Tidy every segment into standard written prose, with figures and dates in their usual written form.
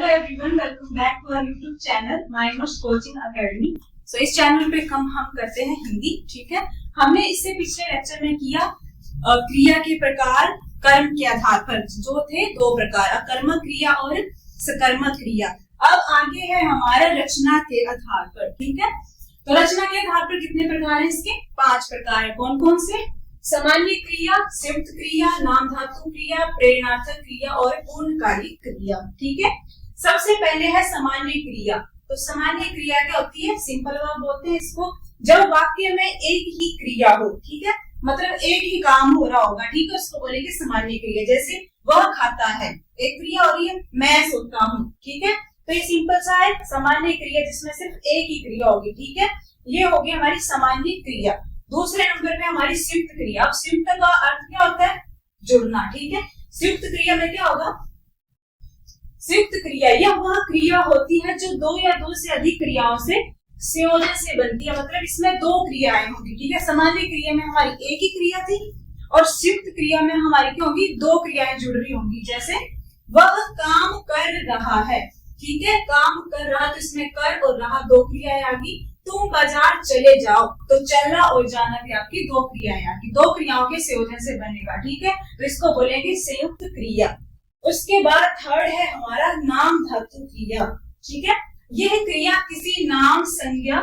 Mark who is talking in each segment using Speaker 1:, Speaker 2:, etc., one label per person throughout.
Speaker 1: Hello everyone, welcome back to our YouTube channel mind notes coaching academy. So इस channel पे हम करते हैं हिंदी। ठीक है, हमने इससे पिछले लेक्चर में किया क्रिया के प्रकार कर्म के आधार पर, जो थे दो प्रकार, अकर्मक क्रिया और सकर्मक क्रिया। अब आगे है हमारा रचना के आधार पर। ठीक है, तो रचना के आधार पर कितने प्रकार है इसके? 5 प्रकार है। कौन कौन से? सामान्य क्रिया, संयुक्त क्रिया, नाम धातु क्रिया, प्रेरणार्थक क्रिया और पूर्णकालिक क्रिया। ठीक है, सबसे पहले है सामान्य क्रिया। तो सामान्य क्रिया क्या होती है? सिंपल वर्ब बोलते हैं इसको। जब वाक्य में एक ही क्रिया हो, ठीक है, मतलब एक ही काम हो रहा होगा, ठीक है, उसको बोलेंगे सामान्य क्रिया। जैसे वह खाता है, एक क्रिया हो रही है, मैं सोता हूँ। ठीक है, तो ये सिंपल सा है सामान्य क्रिया जिसमें सिर्फ एक ही क्रिया होगी। ठीक है, ये होगी हमारी सामान्य क्रिया। दूसरे नंबर पे हमारी संयुक्त क्रिया। अब संयुक्त का अर्थ क्या होता है? जुड़ना। ठीक है, संयुक्त क्रिया में क्या होगा? संयुक्त क्रिया यह वह क्रिया होती है जो दो या दो से अधिक क्रियाओं से संयोजन से बनती है, मतलब इसमें दो क्रियाएं होंगी। ठीक है, सामान्य क्रिया में हमारी एक ही क्रिया थी और संयुक्त क्रिया में हमारी क्या होगी? दो क्रियाएं जुड़ रही होंगी। जैसे वह काम कर रहा है, ठीक है, काम कर रहा, तो इसमें कर और रहा दो क्रियाएं आ गई। तुम बाजार चले जाओ, तो चलना और जाना भी आपकी दो क्रियाएं आ गई, दो क्रियाओं के संयोजन से बनेगा। ठीक है, तो इसको बोलेंगे संयुक्त क्रिया। उसके बाद थर्ड है हमारा नाम धातु क्रिया। ठीक है, यह क्रिया किसी नाम, संज्ञा,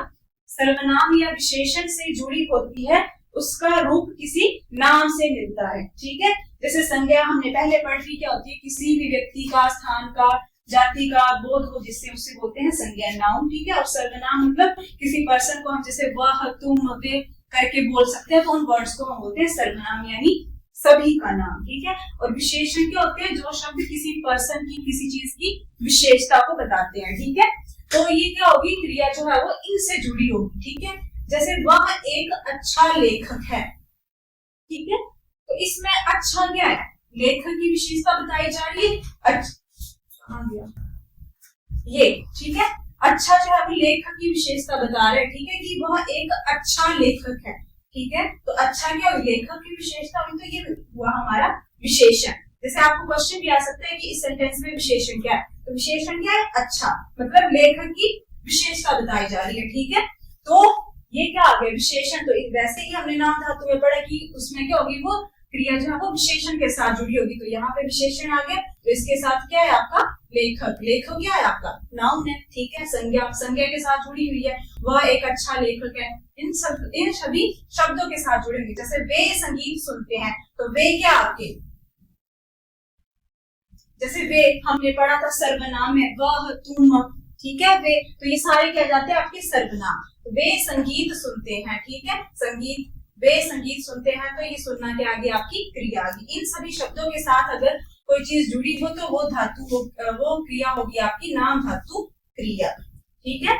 Speaker 1: सर्वनाम या विशेषण से जुड़ी होती है, उसका रूप किसी नाम से मिलता है। ठीक है, जैसे संज्ञा हमने पहले पढ़ी, क्या होती है? किसी भी व्यक्ति का, स्थान का, जाति का बोध हो जिससे उससे बोलते हैं संज्ञा, नाउन। ठीक है, और सर्वनाम मतलब किसी पर्सन को हम जैसे वह, तुम, वे करके बोल सकते हैं, तो उन वर्ड्स को हम बोलते हैं सर्वनाम, यानी सभी का नाम। ठीक है, और विशेषण क्या होते हैं? जो शब्द किसी पर्सन की, किसी चीज की विशेषता को बताते हैं। ठीक है, तो ये क्या होगी? क्रिया जो है वो इनसे जुड़ी होगी। ठीक है, जैसे वह एक अच्छा लेखक है। ठीक है, तो इसमें अच्छा क्या है? लेखक की विशेषता बताई जा रही है, ये। ठीक है, अच्छा जो है लेखक की विशेषता बता रहे हैं। ठीक है, कि वह एक अच्छा लेखक है। ठीक है, तो अच्छा क्या हुई? लेखक की विशेषता हुई, तो ये हुआ हमारा विशेषण। जैसे आपको क्वेश्चन भी आ सकता है कि इस सेंटेंस में विशेषण क्या है? तो विशेषण क्या है? अच्छा, मतलब लेखक की विशेषता बताई जा रही है। ठीक है, तो ये क्या आ गया? विशेषण। तो वैसे ही हमने नाम धातु में पढ़ा कि उसमें क्या होगी? वो क्रिया जो है वो विशेषण के साथ जुड़ी होगी, तो यहाँ पे विशेषण आ गया, तो इसके साथ क्या है आपका? लेखक। लेखक क्या है आपका? नाउन है। ठीक है, संज्ञा, संज्ञा के साथ जुड़ी हुई है, वह एक अच्छा लेखक है, इन सभी शब्दों के साथ जुड़े हुए। जैसे वे संगीत सुनते हैं, तो वे क्या आपके? जैसे वे हमने पढ़ा था सर्वनाम है, वह, तुम, ठीक है, वे, तो ये सारे क्या जाते हैं आपके? सर्वनाम। वे संगीत सुनते हैं, ठीक है, संगीत, वे संगीत सुनते हैं, तो ये सुनना क्या आ गई? आपकी क्रिया आ गई। इन सभी शब्दों के साथ अगर कोई चीज जुड़ी हो तो वो धातु हो, वो क्रिया होगी आपकी नाम धातु क्रिया। ठीक है,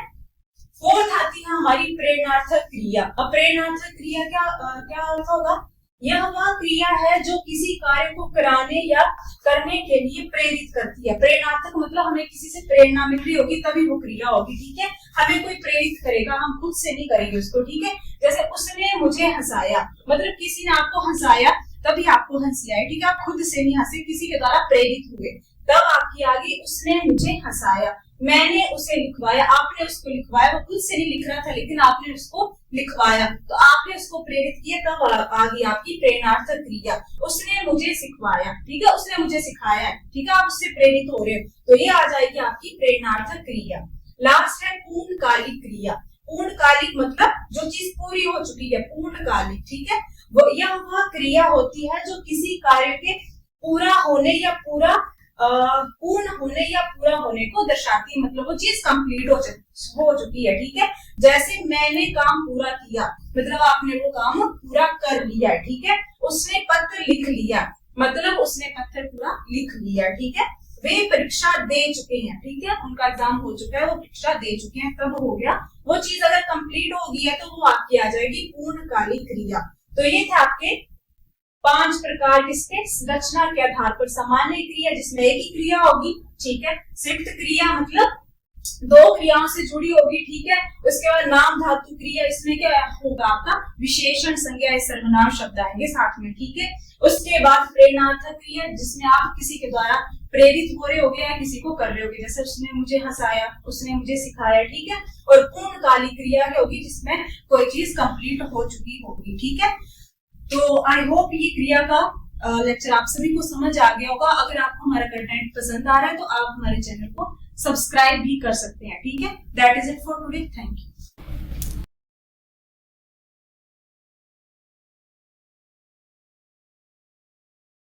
Speaker 1: फोर्थ आती है हमारी प्रेरणार्थक क्रिया। अब प्रेरणार्थक क्रिया क्या अर्थ होगा? यह वह क्रिया है जो किसी कार्य को कराने या करने के लिए प्रेरित करती है। प्रेरणार्थक मतलब हमें किसी से प्रेरणा मिल रही होगी तभी वो क्रिया होगी। ठीक है, हमें कोई प्रेरित करेगा, हम खुद से नहीं करेंगे उसको। ठीक है, जैसे उसने मुझे हंसाया, मतलब किसी ने आपको हंसाया तभी आपको हंसी आई। ठीक है, आप खुद से नहीं हंसे, किसी के द्वारा प्रेरित हुए, तब आपकी आ गई उसने मुझे हंसाया। मैंने उसे लिखवाया, आपने उसको लिखवाया, वो खुद से नहीं लिख रहा था लेकिन आपने उसको लिखवाया, तो आपने उसको प्रेरित किया, तब आ गई आपकी प्रेरणार्थक क्रिया। उसने मुझे सिखवाया, ठीक है, उसने मुझे सिखाया, ठीक है, आप उससे प्रेरित हो रहे हो, तो ये आ जाएगी आपकी प्रेरणार्थक क्रिया। लास्ट है पूर्णकालिक क्रिया। पूर्णकालिक मतलब जो चीज पूरी हो चुकी है, पूर्णकालिक। ठीक है, वो यह वह क्रिया होती है जो किसी कार्य के पूरा होने या पूर्ण होने या पूरा होने को दर्शाती है, मतलब वो चीज कंप्लीट हो चुकी है। ठीक है, जैसे मैंने काम पूरा किया, मतलब आपने वो काम पूरा कर लिया है। ठीक है, उसने पत्र लिख लिया, मतलब उसने पत्र पूरा लिख लिया। ठीक है, वे परीक्षा दे चुके हैं, ठीक है, उनका एग्जाम हो चुका है, वो परीक्षा दे चुके हैं, तब हो गया। वो चीज अगर कंप्लीट हो गई है तो वो आपकी आ जाएगी पूर्णकालिक क्रिया। तो ये थे आपके 5 प्रकार किसके? रचना के आधार पर। सामान्य क्रिया जिसमें एक ही क्रिया होगी, ठीक है, संयुक्त क्रिया मतलब दो क्रियाओं से जुड़ी होगी। ठीक है, उसके बाद नाम धातु क्रिया, इसमें क्या होगा आपका? विशेषण, संज्ञा, सर्वनाम शब्द आएंगे साथ में। ठीक है, उसके बाद प्रेरणार्थक क्रिया जिसमें आप किसी के द्वारा प्रेरित हो रहे होगे या किसी को कर रहे होगे, जैसे उसने मुझे हंसाया, उसने मुझे सिखाया, ठीक है। और पूर्णकालिक क्रिया होगी जिसमें कोई चीज कंप्लीट हो चुकी होगी, ठीक है। तो आई होप ये क्रिया का लेक्चर आप सभी को समझ आ गया होगा। अगर आपको हमारा कंटेंट पसंद आ रहा है तो आप हमारे चैनल को सब्सक्राइब भी कर सकते हैं, ठीक है। That is it for today, thank you.